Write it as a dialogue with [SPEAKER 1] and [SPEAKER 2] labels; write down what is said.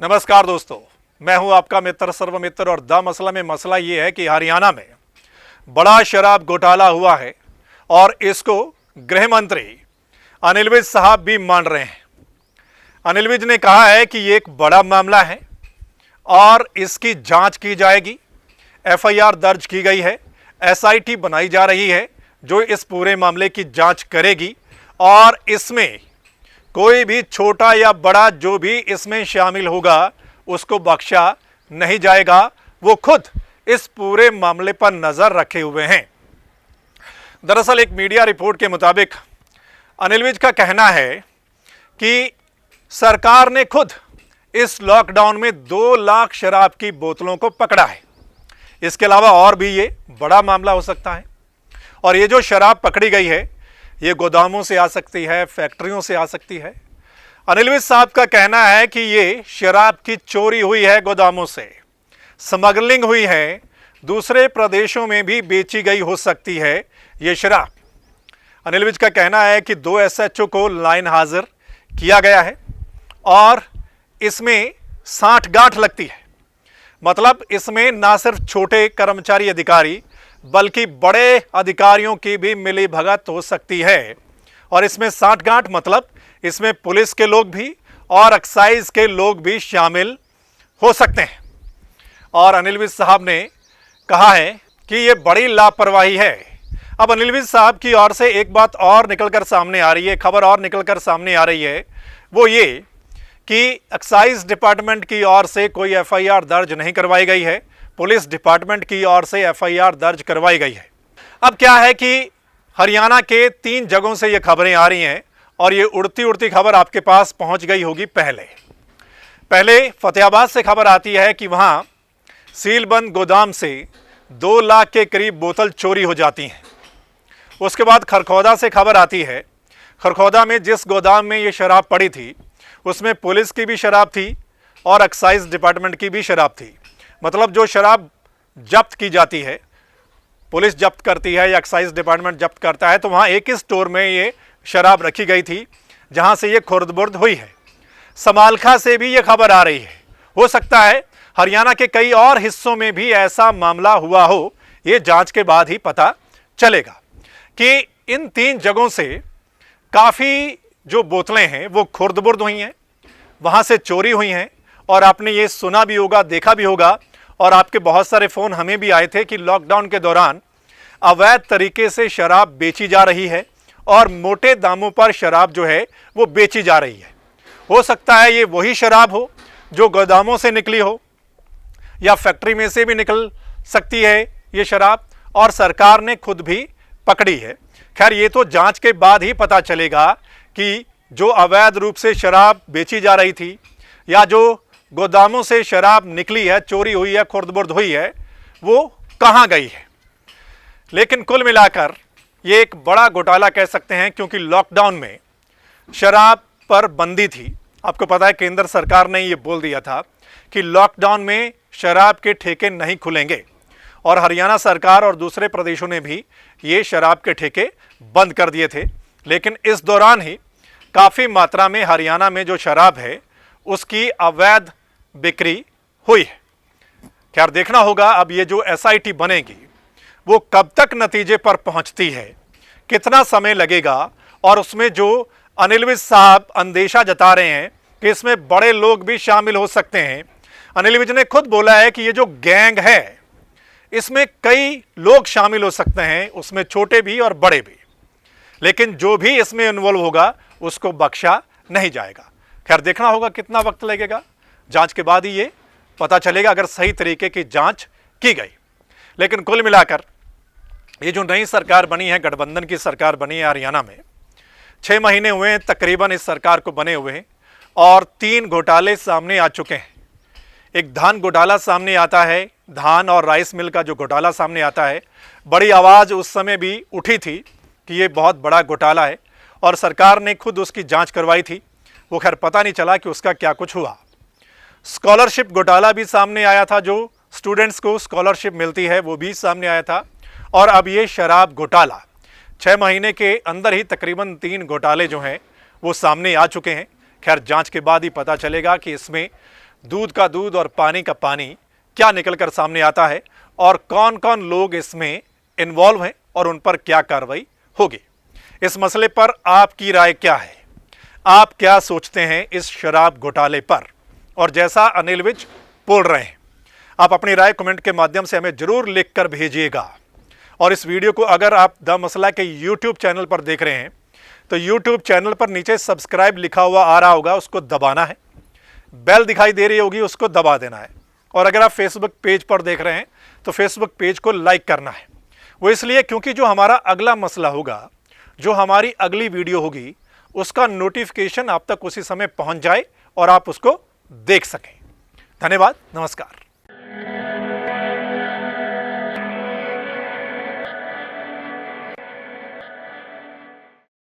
[SPEAKER 1] नमस्कार दोस्तों, मैं हूं आपका मित्र सर्वमित्र और द मसला में मसला ये है कि हरियाणा में बड़ा शराब घोटाला हुआ है और इसको गृह मंत्री अनिल विज साहब भी मान रहे हैं। अनिल विज ने कहा है कि ये एक बड़ा मामला है और इसकी जांच की जाएगी। एफआईआर दर्ज की गई है, एसआईटी बनाई जा रही है जो इस पूरे मामले की जांच करेगी और इसमें कोई भी छोटा या बड़ा जो भी इसमें शामिल होगा उसको बख्शा नहीं जाएगा। वो खुद इस पूरे मामले पर नजर रखे हुए हैं। दरअसल एक मीडिया रिपोर्ट के मुताबिक अनिल विज का कहना है कि सरकार ने खुद इस लॉकडाउन में 2 लाख शराब की बोतलों को पकड़ा है। इसके अलावा और भी ये बड़ा मामला हो सकता है और ये जो शराब पकड़ी गई है ये गोदामों से आ सकती है, फैक्ट्रियों से आ सकती है। अनिल विज साहब का कहना है कि ये शराब की चोरी हुई है, गोदामों से स्मगलिंग हुई है, दूसरे प्रदेशों में भी बेची गई हो सकती है ये शराब। अनिल विज का कहना है कि 2 एसएचओ को लाइन हाजिर किया गया है और इसमें 60 गांठ लगती है। मतलब इसमें ना सिर्फ छोटे कर्मचारी अधिकारी बल्कि बड़े अधिकारियों की भी मिली भगत हो सकती है। और इसमें 60 गांठ मतलब इसमें पुलिस के लोग भी और एक्साइज के लोग भी शामिल हो सकते हैं। और अनिल विज साहब ने कहा है कि यह बड़ी लापरवाही है। अब अनिल विज साहब की ओर से एक बात और निकलकर सामने आ रही है, खबर और निकलकर सामने आ रही है, वो ये कि एक्साइज डिपार्टमेंट की ओर से कोई एफआईआर दर्ज नहीं करवाई गई है, पुलिस डिपार्टमेंट की ओर से एफआईआर दर्ज करवाई गई है। अब क्या है कि हरियाणा के 3 जगहों से ये खबरें आ रही हैं और ये उड़ती उड़ती खबर आपके पास पहुंच गई होगी। पहले फतेहाबाद से खबर आती है कि वहां सीलबंद गोदाम से 2 लाख के करीब बोतल चोरी हो जाती हैं। उसके बाद खरखौदा से खबर आती है, खरखौदा में जिस गोदाम में ये शराब पड़ी थी उसमें पुलिस की भी शराब थी और एक्साइज डिपार्टमेंट की भी शराब थी। मतलब जो शराब जब्त की जाती है, पुलिस जब्त करती है या एक्साइज डिपार्टमेंट जब्त करता है, तो वहाँ एक ही स्टोर में ये शराब रखी गई थी जहाँ से ये खुर्द-बुर्द हुई है। समालखा से भी ये खबर आ रही है। हो सकता है हरियाणा के कई और हिस्सों में भी ऐसा मामला हुआ हो। ये जांच के बाद ही पता चलेगा कि इन 3 जगहों से काफ़ी जो बोतलें हैं वो खुर्द-बुर्द हुई हैं, वहाँ से चोरी हुई हैं। और आपने ये सुना भी होगा, देखा भी होगा और आपके बहुत सारे फ़ोन हमें भी आए थे कि लॉकडाउन के दौरान अवैध तरीके से शराब बेची जा रही है और मोटे दामों पर शराब जो है वो बेची जा रही है। हो सकता है ये वही शराब हो जो गोदामों से निकली हो या फैक्ट्री में से भी निकल सकती है ये शराब, और सरकार ने खुद भी पकड़ी है। खैर ये तो जांच के बाद ही पता चलेगा कि जो अवैध रूप से शराब बेची जा रही थी या जो गोदामों से शराब निकली है, चोरी हुई है, खुर्द-बुर्द हुई है, वो कहाँ गई है। लेकिन कुल मिलाकर ये एक बड़ा घोटाला कह सकते हैं क्योंकि लॉकडाउन में शराब पर बंदी थी। आपको पता है केंद्र सरकार ने ये बोल दिया था कि लॉकडाउन में शराब के ठेके नहीं खुलेंगे और हरियाणा सरकार और दूसरे प्रदेशों ने भी ये शराब के ठेके बंद कर दिए थे। लेकिन इस दौरान ही काफ़ी मात्रा में हरियाणा में जो शराब है उसकी अवैध बिक्री हुई है। खैर देखना होगा अब ये जो एसआईटी बनेगी वो कब तक नतीजे पर पहुंचती है, कितना समय लगेगा और उसमें जो अनिल विज साहब अंदेशा जता रहे हैं कि इसमें बड़े लोग भी शामिल हो सकते हैं। अनिल विज ने खुद बोला है कि ये जो गैंग है इसमें कई लोग शामिल हो सकते हैं, उसमें छोटे भी और बड़े भी, लेकिन जो भी इसमें इन्वॉल्व होगा उसको बख्शा नहीं जाएगा। खैर देखना होगा कितना वक्त लगेगा, जांच के बाद ही ये पता चलेगा अगर सही तरीके की जांच की गई। लेकिन कुल मिलाकर ये जो नई सरकार बनी है, गठबंधन की सरकार बनी है हरियाणा में, 6 महीने हुए हैं तकरीबन इस सरकार को बने हुए और 3 घोटाले सामने आ चुके हैं। एक धान घोटाला सामने आता है, धान और राइस मिल का जो घोटाला सामने आता है, बड़ी आवाज़ उस समय भी उठी थी कि ये बहुत बड़ा घोटाला है और सरकार ने खुद उसकी जांच करवाई थी। वो खैर पता नहीं चला कि उसका क्या कुछ हुआ। स्कॉलरशिप घोटाला भी सामने आया था, जो स्टूडेंट्स को स्कॉलरशिप मिलती है वो भी सामने आया था। और अब ये शराब घोटाला 6 महीने के अंदर ही तकरीबन 3 घोटाले जो हैं वो सामने आ चुके हैं। खैर जांच के बाद ही पता चलेगा कि इसमें दूध का दूध और पानी का पानी क्या निकलकर सामने आता है और कौन कौन लोग इसमें इन्वॉल्व हैं और उन पर क्या कार्रवाई होगी। इस मसले पर आपकी राय क्या है? आप क्या सोचते हैं इस शराब घोटाले पर? और जैसा अनिल विज बोल रहे हैं, आप अपनी राय कमेंट के माध्यम से हमें जरूर लिखकर भेजिएगा। और इस वीडियो को अगर आप द मसला के यूट्यूब चैनल पर देख रहे हैं तो यूट्यूब चैनल पर नीचे सब्सक्राइब लिखा हुआ आ रहा होगा, उसको दबाना है। बेल दिखाई दे रही होगी, उसको दबा देना है। और अगर आप फेसबुक पेज पर देख रहे हैं तो फेसबुक पेज को लाइक करना है। वो इसलिए क्योंकि जो हमारा अगला मसला होगा, जो हमारी अगली वीडियो होगी, उसका नोटिफिकेशन आप तक उसी समय पहुंच जाए और आप उसको देख सकें। धन्यवाद, नमस्कार।